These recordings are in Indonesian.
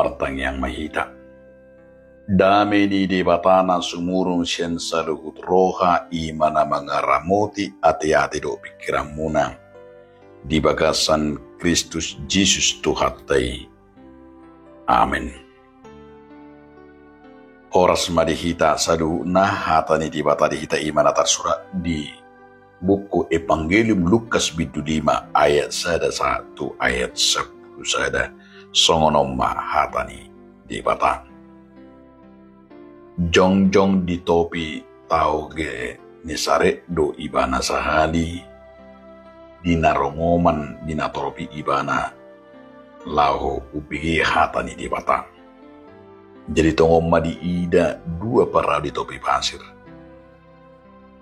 martang yang mahita. Dame di debatana sumurung siyan saluhut roha imana mangaramoti ati-ati do pikiran munang. Di bagasan Kristus Jesus Tuhatai. Amin. Oras madihita sadu nah hatani di bata dihita imana tarsura di buku Evangelium Lukas bidu 5 ayat 1 ayat 10 sada songonoma hatani di bata. Jong-jong di topi tau ge nisare do ibana sahali dina rongoman dina toropi ibana laho upigi hatani di bata. Jadi tongoma di ida dua para di topi pasir.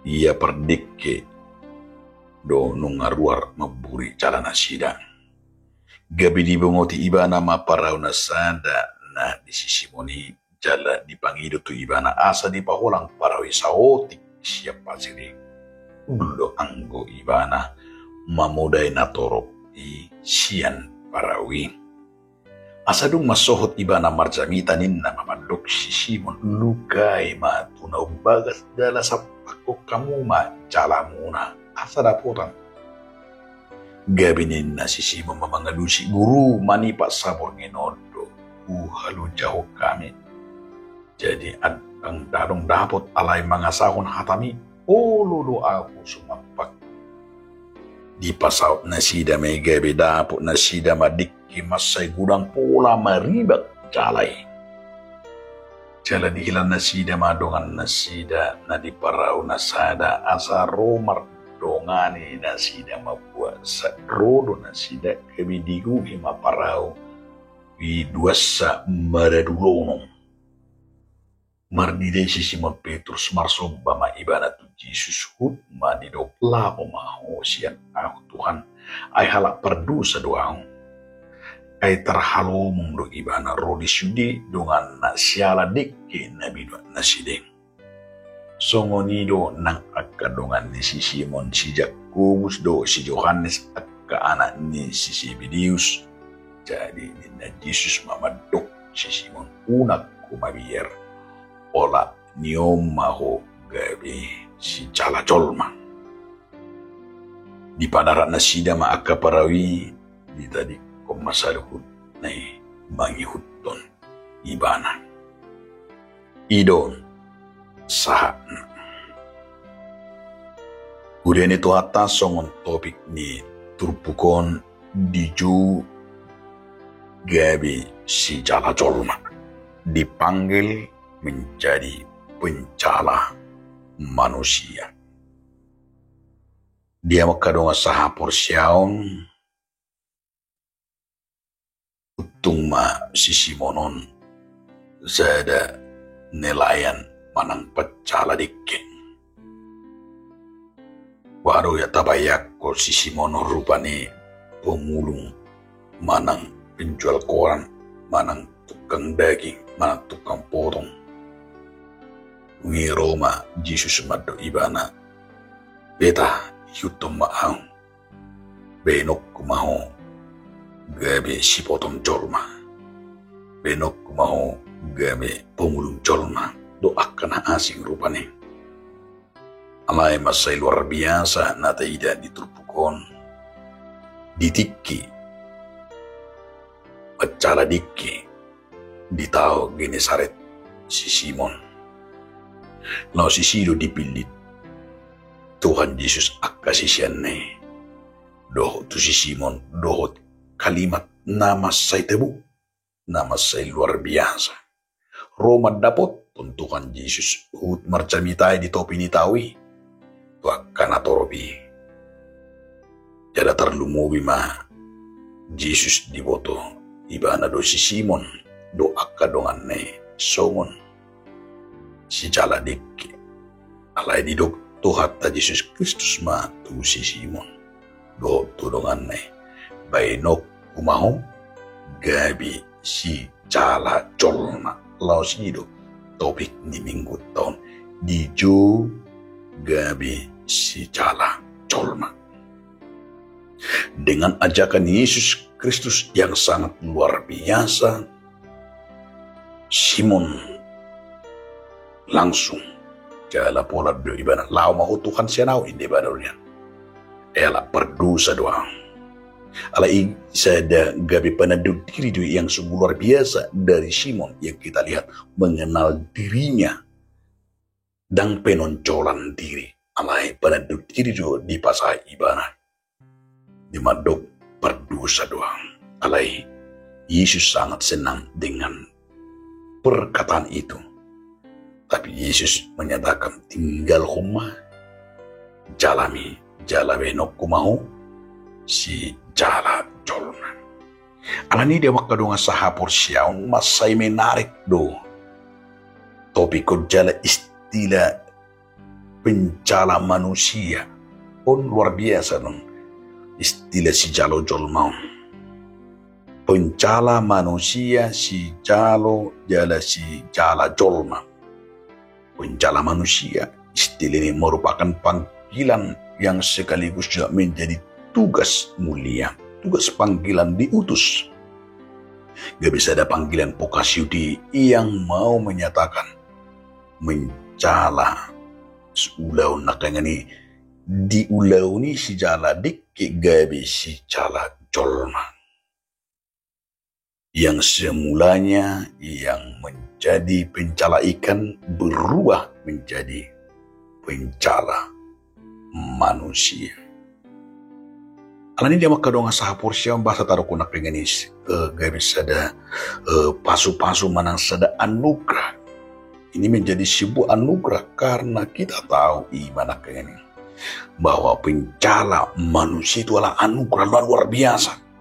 Ia perdikke do nungaruar maburi calana sida. Gabi di bongoti ibana ma parau nasada na di sisi moni jala dipangido tu ibana asa di paholang parawi saotik siap pasiri. Ulo anggo ibana mamudai natorop i sian parawi. Asadung masohot ibana marjamita ninna mamadok si Simon lukai matuna bagas dala sapako kamu ma calamuna asadapotan. Gabi ninna si Simon mamangalusi guru manipa sabor ngenodo halu jauh kami. Jadi ang dadong dapot alay mga sahon hatami lulu aku sumapak. Di pasaut na sida may gabi dapot na sida madikki masay gudang pula maribak jalay. Jala dihilan na sida madongan na sida na diparaw na sada asa romar dongani na sida mabuat sa rodo na sida kabidigu maparaw widuasa maradulonong. Mardide si Simon Petrus marsoba ma ibana tu Jesus hut manidok lako maho siyan aku Tuhan ay halak perdusa doang ay terhalomong do ibana rodi sudi dongan na siala dikke nabi na sideng songonido nang akadongan ni si Simon si Jakobus do si Yohanes akka anak ni si Zebedeus. Jadi na Jesus mamadok si Simon unak kumabiyer ola niom maho gabi si cala colma. Di padarat na sida ma akaparawi di tadi komasaluhut na mangihutton ibana. Idon sahat. Kemudian itu atas songon topik ni turpukon diju gabi si cala colma dipanggil menjadi pencala manusia. Dia makadonga saha porsyaon utung ma si Simonon zada nelayan manang pencala dikin. Waru ya tabayak ko si Simonon rupane pemulung manang penjual koran, manang tukang daging, manang tukang potong. Ngi Roma Jesus maddo ibana beta yutom maang benok kumaho gabe sipotong colma benok kumaho gabe pemulung colma do akan asing rupane alay masay luar biasa nata ida diturpukon ditikki pacala dikki ditao Genesaret si Simon. Lau si Sido dipilit Tuhan Yesus akasisian ne doh tu si Simon dohot kalimat nama say tebu nama say luar biasa Roma dapot Tuhan Yesus hut marcamitai di topi ni tawi tuak kanatorobi jada terlumubi ma Yesus diboto ibana do si Simon do akadongan ne songon si jala dikki alay di dok Tuhan ta Yesus Kristus ma tu si Simon do tudongan ne bainok kumaho gabi si jala colna lau si do topik ni minggu tahun di jo gabi si jala colma dengan ajakan Yesus Kristus yang sangat luar biasa Simon langsung jala pola do ibana lao mau Tuhan sianau inde badurnya. Ela berdosa doang. Ala sada gabi penadu diri do yang sungguh luar biasa dari Simon yang kita lihat mengenal dirinya dan penoncolan diri. Alai penadu diri do di pasai ibana. Di madok berdosa doang. Alai Yesus sangat senang dengan perkataan itu. Tapi Yesus menyatakan tinggal rumah jalami jalawe nokku mau si jala jolna. Alani dia waktu dong sahapur siaun masai menarik do. Topik jala istilah pencala manusia pun luar biasa dong. Istilah si jalo jolma. Pencala manusia si jalo jala si jala jolma. Pencala manusia, istilah ini merupakan panggilan yang sekaligus juga menjadi tugas mulia, tugas panggilan diutus. Gak bisa ada panggilan pokasiudi yang mau menyatakan mencala ulau nakanya ni di ulau ni si jala dik gabi si jala jolma. Yang semulanya yang menjadi pencala ikan berubah menjadi pencala manusia. Alani dia maka dong sahapur siang bahasa taruh kunak pengenis gabi sada pasu-pasu manang sada anugerah. Ini menjadi sebuah anugerah karena kita tahu iman ini bahwa pencala manusia itu adalah anugerah luar biasa.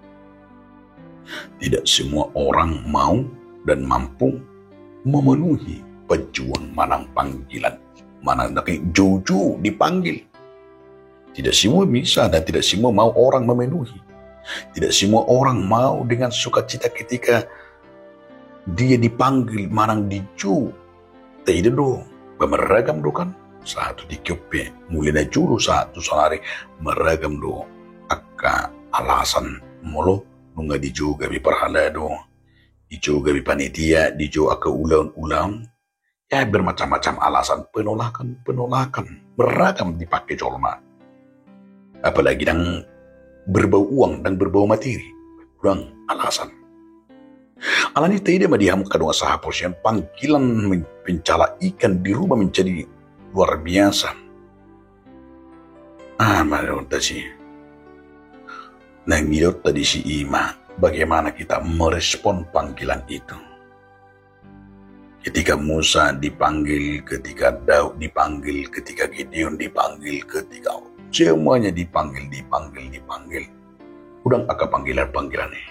Tidak semua orang mau dan mampu memenuhi pejuang manang panggilan. Manang nak jojo dipanggil. Tidak semua bisa dan tidak semua mau orang memenuhi. Tidak semua orang mau dengan sukacita ketika dia dipanggil manang diju. Tidak do, beragam do kan. Satu di kiope, mulai na juru satu sonari meragam do. Akka alasan molo nunga diju gabi perhala do. Diju gabi panitia, diju akka ulang-ulang. Ya bermacam-macam alasan penolakan. Beragam dipakai jolma. Apalagi yang berbau uang dan berbau materi. Kurang alasan. Alani tidak madihamu kadang sahapos yang panggilan pencala ikan dirubah menjadi luar biasa. Menurut tadi. Menurut tadi si Ima, bagaimana kita merespon panggilan itu. Ketika Musa dipanggil, ketika Daud dipanggil, ketika Gideon dipanggil, ketika semuanya dipanggil. Udah agak panggilan nih.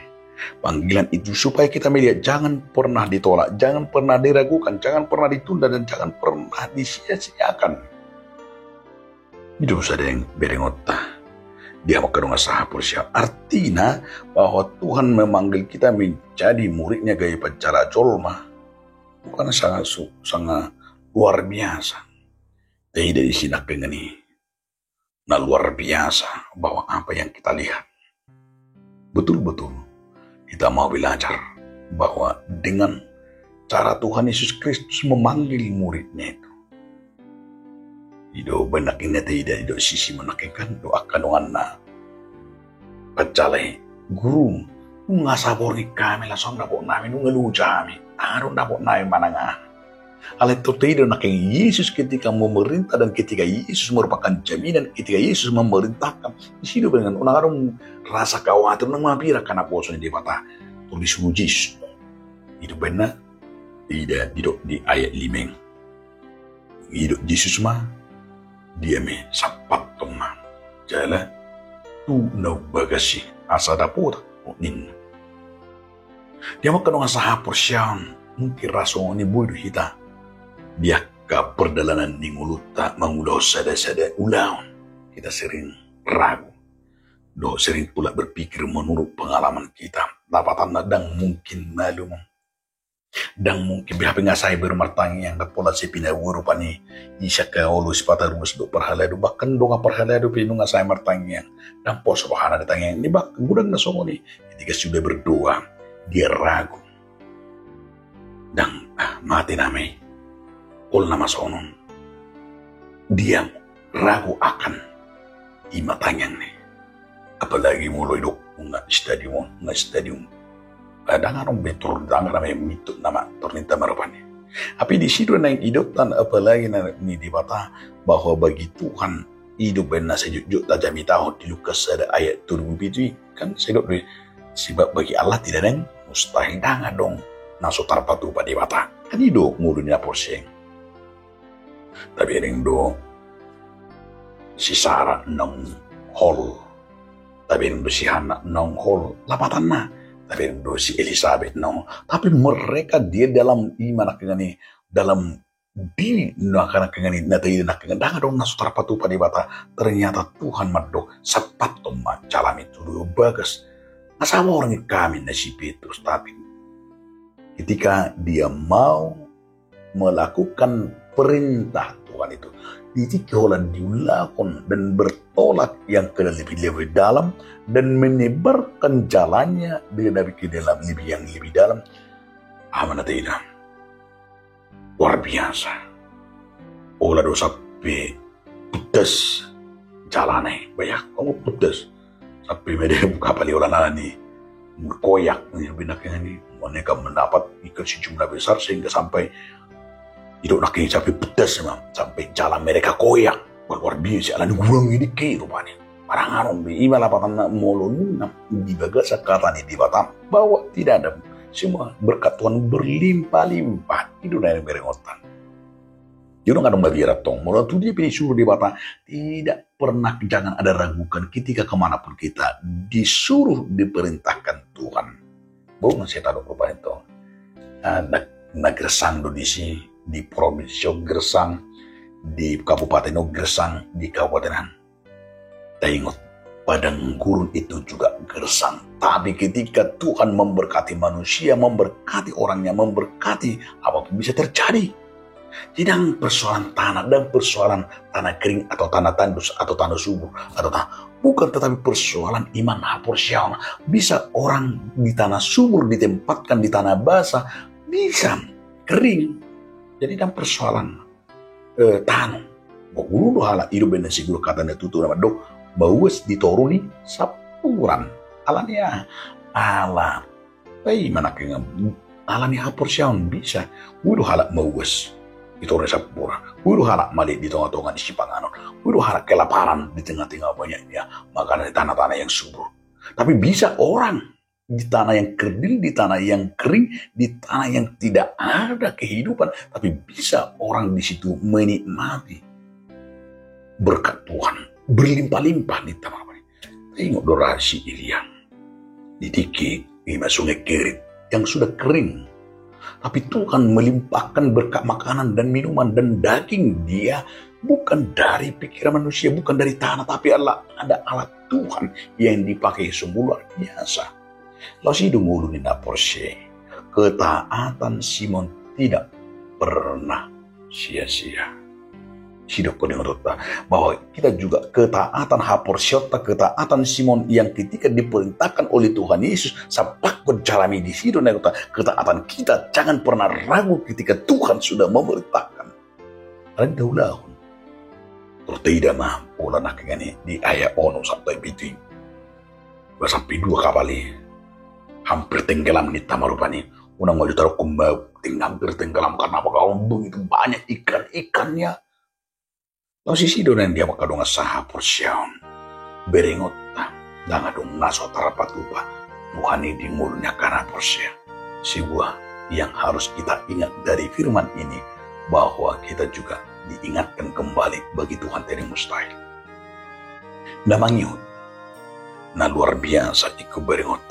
Panggilan itu supaya kita melihat jangan pernah ditolak, jangan pernah diragukan, jangan pernah ditunda, dan jangan pernah disia-siakan. Hidup ada yang berengota. Dia mau kedua sahapur siap. Artinya bahwa Tuhan memanggil kita menjadi muridnya gaya pencala jolma. Bukan sangat luar biasa. Tidak disinak dengan ini. Nah luar biasa bahwa apa yang kita lihat. Betul-betul kita mau belajar bahwa dengan cara Tuhan Yesus Kristus memanggil muridnya itu. Ido benak ini tidak, ido sisi menakikan doakan doang na. Pecalai guru, nggak sabori kami langsung dapot nami nunggu kami. Aduh dapot nami mana ngah. Hal itu tidak nak Yesus ketika memerintah dan ketika Yesus merupakan jaminan, ketika Yesus memerintahkan di sini dengan orang rasa khawatir nang mabira karena poso di mata tulis mujis. Itu benar tidak di ayat 5. Hidup Yesus mah dia me sapat toma. Jala tu no bagasi asa dapur nin. Dia makan dengan sahapur siang mungkin raso ni bodoh kita. Dia ke perjalanan di nguluta mengulau sada-sada ulang. Kita sering ragu. Sering pula berpikir menurut pengalaman kita. Dapatan dan mungkin malu. Dan mungkin biar pengasai bermertangi yang dapat si pinawuru pani. Isya ke olus patah rumus do perhaladu. Bahkan donga perhaladu pinung asai mertangi yang. Dan pos rohana datang yang. Ini bahkan gudang nasongo nih. Ketika sudah berdoa. Dia ragu. dan mati nami ul nama sonon dia ragu akan imatanyang nih apalagi mulai hidup nggak stadium kadang orang betul dangan nama mitu nama tornita marapani tapi di situ naik hidup dan apalagi nih di bata bahwa bagi Tuhan hidup benar sejuk tajam tahun di Lukas ada ayat 7 kan sedok di sebab bagi Allah tidak ada yang mustahil dangan dong naso tarpatu pada bata kan hidup mulutnya poseng tapi yang do si Sarah nong hol tapi yang do si Hana nong hol lapatan na tapi yang do si Elizabeth nong tapi mereka dia dalam iman kengani dalam di nakana kengani natai nakana dangan dong naso tarpatu pada bata ternyata Tuhan madok sapat toma calami tuduh bagas asal orang kami na si Petrus tapi ketika dia mau melakukan perintah Tuhan itu ditikolan diulakan dan bertolak yang ke lebih dalam dan menyebarkan jalannya dengan ke dalam yang lebih dalam amanah tidak luar biasa olah dosa pedas jalannya banyak kamu pedas sampai mereka buka pali orang nih berkoyak nih binatang ini mereka mendapat ikan sejumlah besar sehingga sampai hidup nak sampai pedas memang sampai jalan mereka koyak luar biasa alam gurang ini ke rupanya parang aron di imal apatan molon di bagas kata di Batam bahwa tidak ada semua berkat Tuhan berlimpah-limpah itu dari berengotan dia nggak ada biara tong mulai tuh dia pilih suruh di Batam tidak pernah jangan ada ragukan ketika kemanapun kita disuruh diperintahkan Tuhan bukan saya tahu apa itu na Gersang di provinsi Gersang di Kabupaten Gersang di Kabupaten Taingot padang gurun itu juga Gersang tapi ketika Tuhan memberkati manusia memberkati orangnya memberkati apapun bisa terjadi tidak persoalan tanah dan persoalan tanah kering atau tanah tandus atau tanah subur atau bukan tetapi persoalan iman haporsial bisa orang di tanah subur ditempatkan di tanah basah bisa kering jadi dan persoalan tanah bogulu hala hidup benar sigur katanya tutur nama dok baues ditoruni sapuran alanya ala mana kena alanya haporsial bisa bulu hala baues itu orang sapura, buru harap malik di tengah-tengah di Sipanganon, buru harap kelaparan di tengah-tengah banyaknya makanan di tanah-tanah yang subur. Tapi bisa orang di tanah yang kerdil, di tanah yang kering, di tanah yang tidak ada kehidupan, tapi bisa orang di situ menikmati berkat Tuhan berlimpah-limpah di tanah ini. Tengok dorasi Ilian di Tiki, di Sungai Kerit yang sudah kering. Tapi Tuhan melimpahkan berkat makanan dan minuman dan daging dia bukan dari pikiran manusia, bukan dari tanah, tapi ada alat Tuhan yang dipakai sungguh luar biasa. Lalu sidung ulun na porse, ketaatan Simon tidak pernah sia-sia. Hidup ko dengan bahwa kita juga ketaatan haporsiota, ketaatan Simon yang ketika diperintahkan oleh Tuhan Yesus sapak berjalani di situ ketaatan kita jangan pernah ragu ketika Tuhan sudah memerintahkan. Ada daulahun tidak mampu lah nakingani di ayat ono sampai biting sampai 2 kapali hampir tenggelam di tamarupani unang mau ditaruh kembali hampir tenggelam karena apa kalau begitu banyak ikan-ikannya. Lalu sisi donan dia maka dong saha porsian berengot danga dong naso tarapat lupa Tuhan ini mulutnya karena porsian sebuah yang harus kita ingat dari firman ini bahwa kita juga diingatkan kembali bagi Tuhan dari mustahil. Namangyud na luar biasa iku berengot.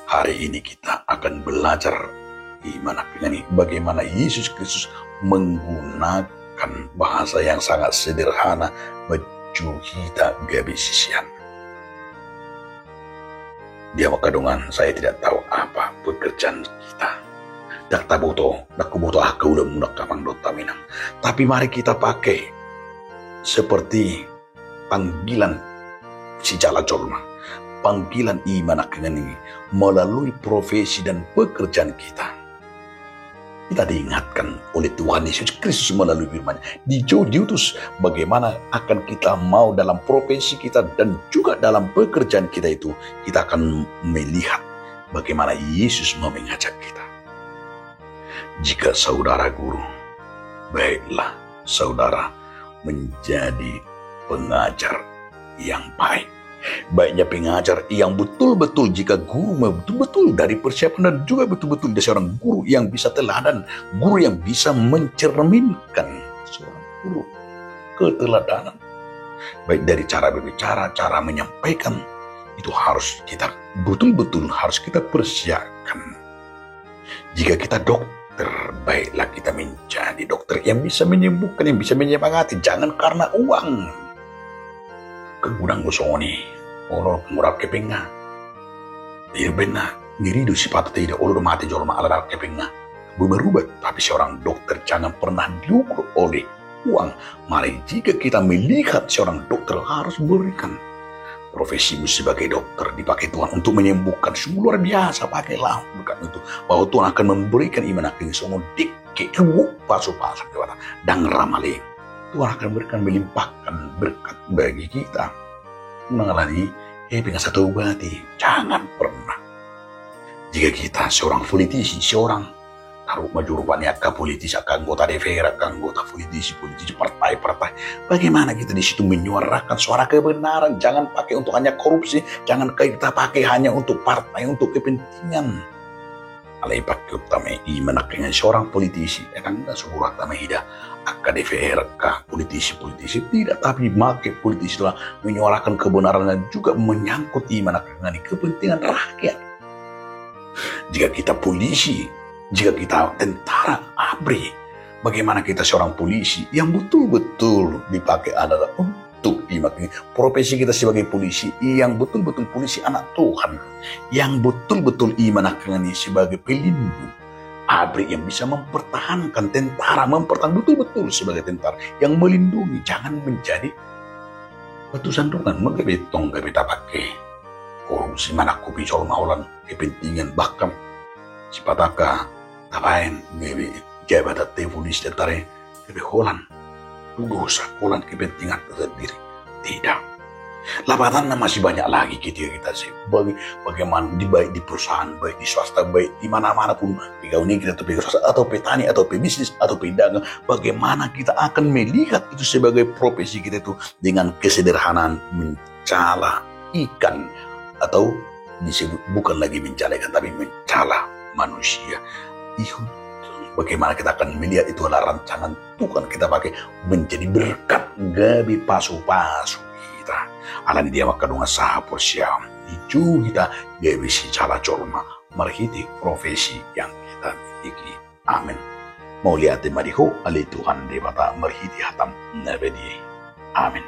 Hari ini kita akan belajar bagaimana Yesus Kristus menggunakan bahasa yang sangat sederhana baju kita gabisisian. Dia makadungan saya tidak tahu apa pekerjaan kita. Dak tabuto, dak kubuto aku udah mudak kamang dota minang. Tapi mari kita pakai seperti panggilan si jala jolma, panggilan iman akan ini melalui profesi dan pekerjaan kita. Kita diingatkan oleh Tuhan Yesus Kristus melalui firman-Nya. Diutus bagaimana akan kita mau dalam profesi kita dan juga dalam pekerjaan kita itu, kita akan melihat bagaimana Yesus mau mengajak kita. Jika saudara guru, baiklah saudara menjadi pengajar yang baik. Baiknya pengajar yang betul-betul, jika guru betul-betul dari persiapan dan juga betul-betul dari seorang guru yang bisa teladan, guru yang bisa mencerminkan seorang guru keteladanan. Baik dari cara berbicara, cara menyampaikan, itu harus kita betul-betul harus kita persiapkan. Jika kita dokter, baiklah kita menjadi dokter yang bisa menyembuhkan, yang bisa menyemangati, jangan karena uang. Kegudang gosoni, orang murab kepingna. Tidak benar, diri itu sifat tidak orang mati jual malah kepingna. Berubah, tapi seorang dokter jangan pernah diukur oleh uang. Mari jika kita melihat seorang dokter harus berikan profesimu sebagai dokter dipakai Tuhan untuk menyembuhkan, sungguh luar biasa. Pakailah berkat itu bahwa Tuhan akan memberikan iman akan semua dikit pasu-pasu dan ramaling. Tuhan akan berikan melimpahkan berkat bagi kita. Mengalami dengan satu berarti jangan pernah. Jika kita seorang politisi, seorang taruh maju rupanya ke politisi, ke anggota DPR, ke anggota politisi partai-partai, bagaimana kita di situ menyuarakan suara kebenaran? Jangan pakai untuk hanya korupsi, jangan kita pakai hanya untuk partai, untuk kepentingan. Alai pakai utama iman dengan seorang politisi, akan tidak sebuah utama hidup. DPR, politisi tidak, tapi pakai politisi lah menyuarakan kebenaran dan juga menyangkut iman dengan kepentingan rakyat. Jika kita polisi, jika kita tentara ABRI, bagaimana kita seorang polisi yang betul-betul dipakai adalah untuk dimaknai profesi kita sebagai polisi yang betul-betul polisi anak Tuhan, yang betul-betul iman akan sebagai pelindung. ABRI yang bisa mempertahankan, tentara mempertahankan betul-betul sebagai tentara yang melindungi, jangan menjadi batu sandungan, mengebetong kita pakai korupsi mana kopi sol maulan kepentingan bahkan sipataka tapain ngebe jabatan tefulis tentara ngebe holan dosa holan kepentingan sendiri. Tidak. Labatan masih banyak lagi kita sih. Bagaimana baik di perusahaan, baik di swasta, baik di mana-mana pun, pegawai kita atau pegawai swasta atau petani atau pebisnis atau pedagang, bagaimana kita akan melihat itu sebagai profesi kita itu dengan kesederhanaan mencala ikan atau disebut bukan lagi mencala ikan tapi mencala manusia. Bagaimana kita akan melihat itu adalah rancangan Tuhan kita pakai menjadi berkat gabi pasu-pasu kita. Alani dia makadunga saha porsiam. Itu kita gak bisa cala colma marhiti profesi yang kita miliki. Amin. Mau lihat mariho ali Tuhan debata marhiti hatam nabedi. Amin.